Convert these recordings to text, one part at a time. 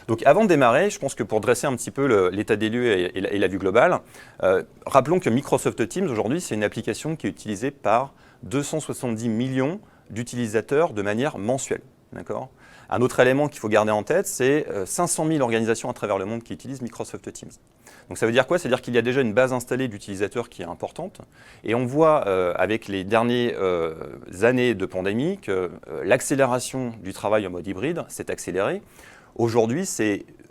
Donc avant de démarrer, je pense que pour dresser un petit peu l'état des lieux et la vue globale, rappelons que Microsoft Teams aujourd'hui, c'est une application qui est utilisée par 270 millions d'utilisateurs de manière mensuelle. D'accord ? Un autre élément qu'il faut garder en tête, c'est 500 000 organisations à travers le monde qui utilisent Microsoft Teams. Donc ça veut dire quoi? C'est-à-dire qu'il y a déjà une base installée d'utilisateurs qui est importante. Et on voit avec les dernières années de pandémie que l'accélération du travail en mode hybride s'est accélérée. Aujourd'hui,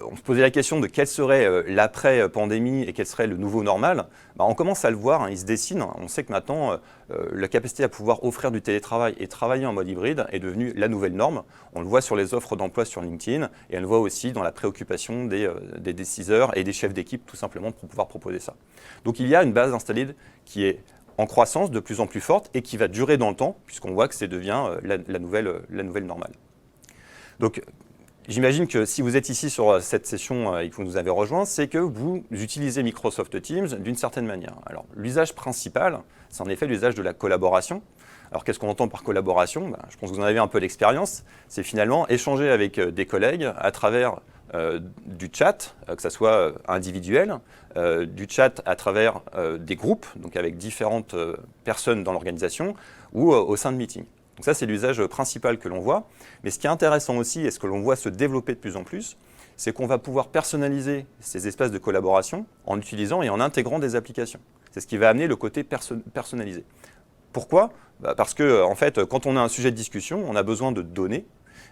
on se posait la question de quel serait l'après-pandémie et quel serait le nouveau normal. On commence à le voir, hein, il se dessine. On sait que maintenant, la capacité à pouvoir offrir du télétravail et travailler en mode hybride est devenue la nouvelle norme. On le voit sur les offres d'emploi sur LinkedIn et on le voit aussi dans la préoccupation des décideurs et des chefs d'équipe tout simplement pour pouvoir proposer ça. Donc il y a une base installée qui est en croissance de plus en plus forte et qui va durer dans le temps puisqu'on voit que ça devient la nouvelle normale. Donc, j'imagine que si vous êtes ici sur cette session et que vous nous avez rejoints, c'est que vous utilisez Microsoft Teams d'une certaine manière. Alors, l'usage principal, c'est en effet l'usage de la collaboration. Alors, qu'est-ce qu'on entend par collaboration? Je pense que vous en avez un peu d'expérience. C'est finalement échanger avec des collègues à travers du chat, que ce soit individuel, du chat à travers des groupes, donc avec différentes personnes dans l'organisation, ou au sein de meetings. Donc ça, c'est l'usage principal que l'on voit. Mais ce qui est intéressant aussi, et ce que l'on voit se développer de plus en plus, c'est qu'on va pouvoir personnaliser ces espaces de collaboration en utilisant et en intégrant des applications. C'est ce qui va amener le côté personnalisé. Pourquoi? Parce que, en fait, quand on a un sujet de discussion, on a besoin de données.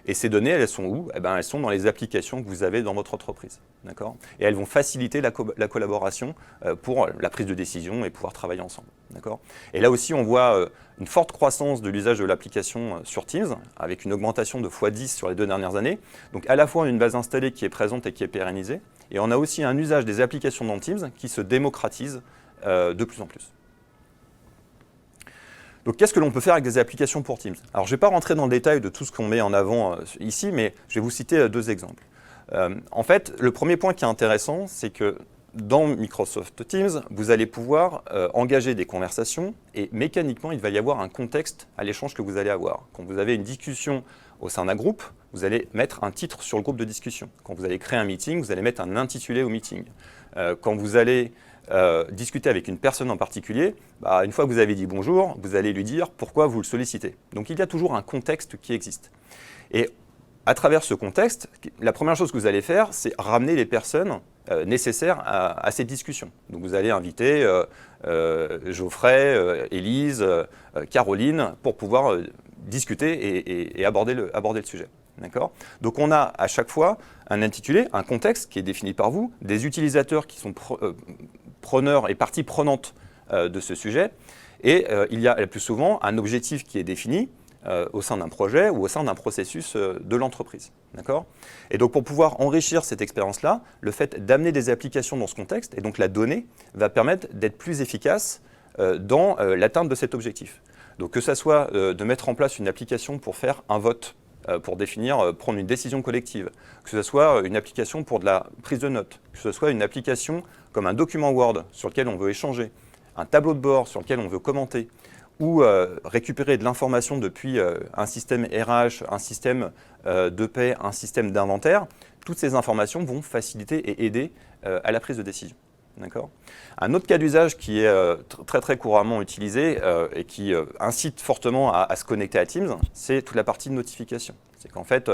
Et ces données, elles sont où? Elles sont dans les applications que vous avez dans votre entreprise. D'accord? Et elles vont faciliter la collaboration pour la prise de décision et pouvoir travailler ensemble. D'accord? Et là aussi, on voit une forte croissance de l'usage de l'application sur Teams, avec une augmentation de x10 sur les 2 dernières années. Donc à la fois une base installée qui est présente et qui est pérennisée, et on a aussi un usage des applications dans Teams qui se démocratise de plus en plus. Donc, qu'est-ce que l'on peut faire avec des applications pour Teams? Alors, je ne vais pas rentrer dans le détail de tout ce qu'on met en avant ici, mais je vais vous citer 2 exemples. En fait, le premier point qui est intéressant, c'est que dans Microsoft Teams, vous allez pouvoir engager des conversations et mécaniquement, il va y avoir un contexte à l'échange que vous allez avoir. Quand vous avez une discussion au sein d'un groupe, vous allez mettre un titre sur le groupe de discussion. Quand vous allez créer un meeting, vous allez mettre un intitulé au meeting. Quand vous allez discuter avec une personne en particulier, une fois que vous avez dit bonjour, vous allez lui dire pourquoi vous le sollicitez. Donc il y a toujours un contexte qui existe. Et à travers ce contexte, la première chose que vous allez faire, c'est ramener les personnes nécessaires à cette discussion. Donc vous allez inviter Geoffrey, Élise, Caroline pour pouvoir discuter et aborder le sujet. D'accord? Donc on a à chaque fois un intitulé, un contexte qui est défini par vous, des utilisateurs qui sont preneurs et parties prenantes de ce sujet, et il y a le plus souvent un objectif qui est défini au sein d'un projet ou au sein d'un processus de l'entreprise. D'accord? Et donc pour pouvoir enrichir cette expérience-là, le fait d'amener des applications dans ce contexte, et donc la donnée, va permettre d'être plus efficace dans l'atteinte de cet objectif. Donc que ça soit de mettre en place une application pour faire un vote, pour prendre une décision collective, que ce soit une application pour de la prise de notes, que ce soit une application comme un document Word sur lequel on veut échanger, un tableau de bord sur lequel on veut commenter, ou récupérer de l'information depuis un système RH, un système de paie, un système d'inventaire, toutes ces informations vont faciliter et aider à la prise de décision. D'accord? Un autre cas d'usage qui est très couramment utilisé et qui incite fortement à se connecter à Teams, c'est toute la partie de notification. C'est qu'en fait,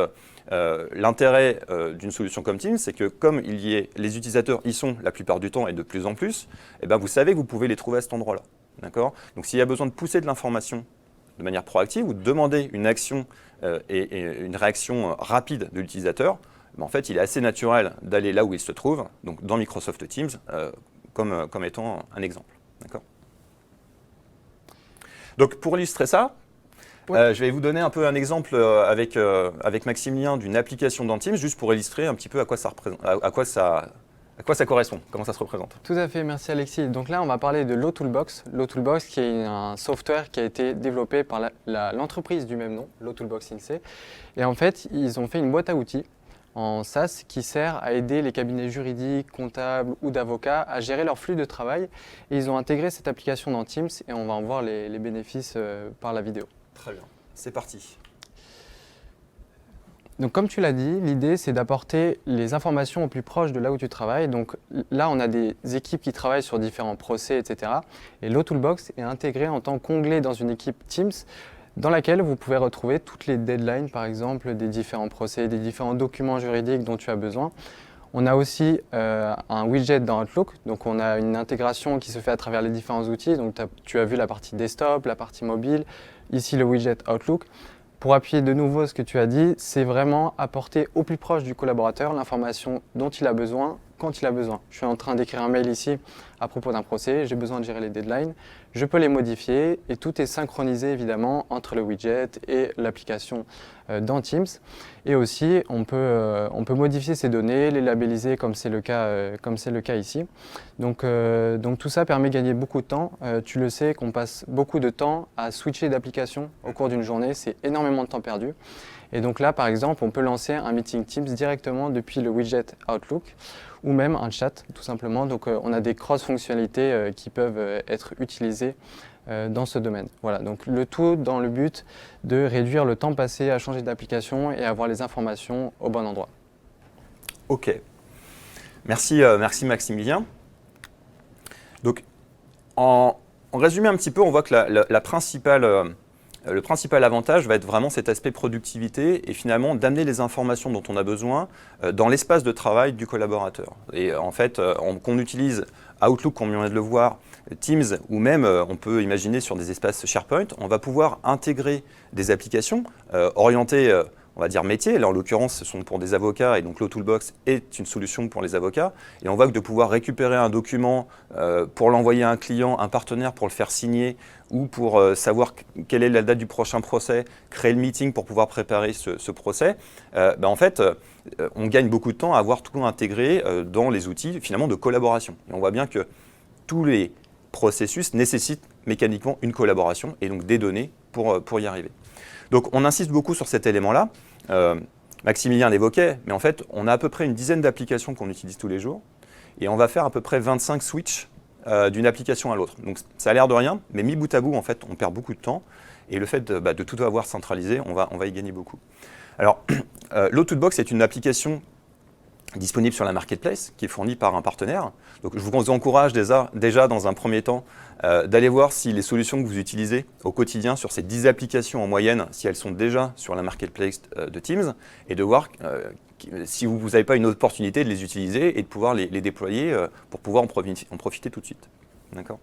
l'intérêt d'une solution comme Teams, c'est que comme les utilisateurs y sont la plupart du temps et de plus en plus, vous savez que vous pouvez les trouver à cet endroit-là. D'accord? Donc s'il y a besoin de pousser de l'information de manière proactive ou de demander une action et une réaction rapide de l'utilisateur, en fait, il est assez naturel d'aller là où il se trouve, donc dans Microsoft Teams, comme étant un exemple. D'accord? Donc, pour illustrer ça, je vais vous donner un peu un exemple avec Maximilien d'une application dans Teams, juste pour illustrer un petit peu à quoi ça correspond, comment ça se représente. Tout à fait, merci Alexis. Donc là, on va parler de LawToolbox. LawToolbox qui est un software qui a été développé par l'entreprise du même nom, LawToolbox Inc. Et en fait, ils ont fait une boîte à outils en SaaS qui sert à aider les cabinets juridiques, comptables ou d'avocats à gérer leur flux de travail. Et ils ont intégré cette application dans Teams et on va en voir les bénéfices par la vidéo. Très bien, c'est parti. Donc comme tu l'as dit, l'idée c'est d'apporter les informations au plus proche de là où tu travailles. Donc là on a des équipes qui travaillent sur différents procès, etc. Et l'O-Toolbox est intégré en tant qu'onglet dans une équipe Teams dans laquelle vous pouvez retrouver toutes les deadlines par exemple des différents procès, des différents documents juridiques dont tu as besoin. On a aussi un widget dans Outlook, donc on a une intégration qui se fait à travers les différents outils. Donc tu as vu la partie desktop, la partie mobile, ici le widget Outlook. Pour appuyer de nouveau ce que tu as dit, c'est vraiment apporter au plus proche du collaborateur l'information dont il a besoin, quand il a besoin. Je suis en train d'écrire un mail ici à propos d'un procès, j'ai besoin de gérer les deadlines, je peux les modifier et tout est synchronisé évidemment entre le widget et l'application dans Teams. Et aussi, on peut modifier ces données, les labelliser comme c'est le cas ici. Donc tout ça permet de gagner beaucoup de temps. Tu le sais qu'on passe beaucoup de temps à switcher d'application au cours d'une journée, c'est énormément de temps perdu. Et donc là, par exemple, on peut lancer un meeting Teams directement depuis le widget Outlook ou même un chat, tout simplement. Donc on a des cross-fonctionnalités qui peuvent être utilisées dans ce domaine. Voilà, donc le tout dans le but de réduire le temps passé à changer d'application et avoir les informations au bon endroit. Ok. Merci Maximilien. Donc, en résumé un petit peu, on voit que le principal avantage va être vraiment cet aspect productivité et finalement d'amener les informations dont on a besoin dans l'espace de travail du collaborateur. Et en fait, qu'on utilise Outlook, comme on vient de le voir, Teams ou même on peut imaginer sur des espaces SharePoint, on va pouvoir intégrer des applications orientées, on va dire métier. Là, en l'occurrence, ce sont pour des avocats et donc l'O-Toolbox est une solution pour les avocats. Et on voit que de pouvoir récupérer un document pour l'envoyer à un client, un partenaire pour le faire signer ou pour savoir quelle est la date du prochain procès, créer le meeting pour pouvoir préparer ce procès, en fait, on gagne beaucoup de temps à avoir tout intégré dans les outils finalement de collaboration. Et on voit bien que tous les processus nécessitent mécaniquement une collaboration et donc des données pour y arriver. Donc on insiste beaucoup sur cet élément-là. Maximilien l'évoquait, mais en fait, on a à peu près une dizaine d'applications qu'on utilise tous les jours et on va faire à peu près 25 switches d'une application à l'autre. Donc ça a l'air de rien, mais mis bout à bout, en fait, on perd beaucoup de temps et le fait de tout avoir centralisé, on va y gagner beaucoup. Alors, l'O-Toolbox est une application disponible sur la marketplace qui est fournie par un partenaire. Donc je vous encourage déjà dans un premier temps d'aller voir si les solutions que vous utilisez au quotidien sur ces 10 applications en moyenne, si elles sont déjà sur la marketplace de Teams et de voir si vous n'avez pas une opportunité de les utiliser et de pouvoir les déployer pour pouvoir en profiter tout de suite. D'accord ?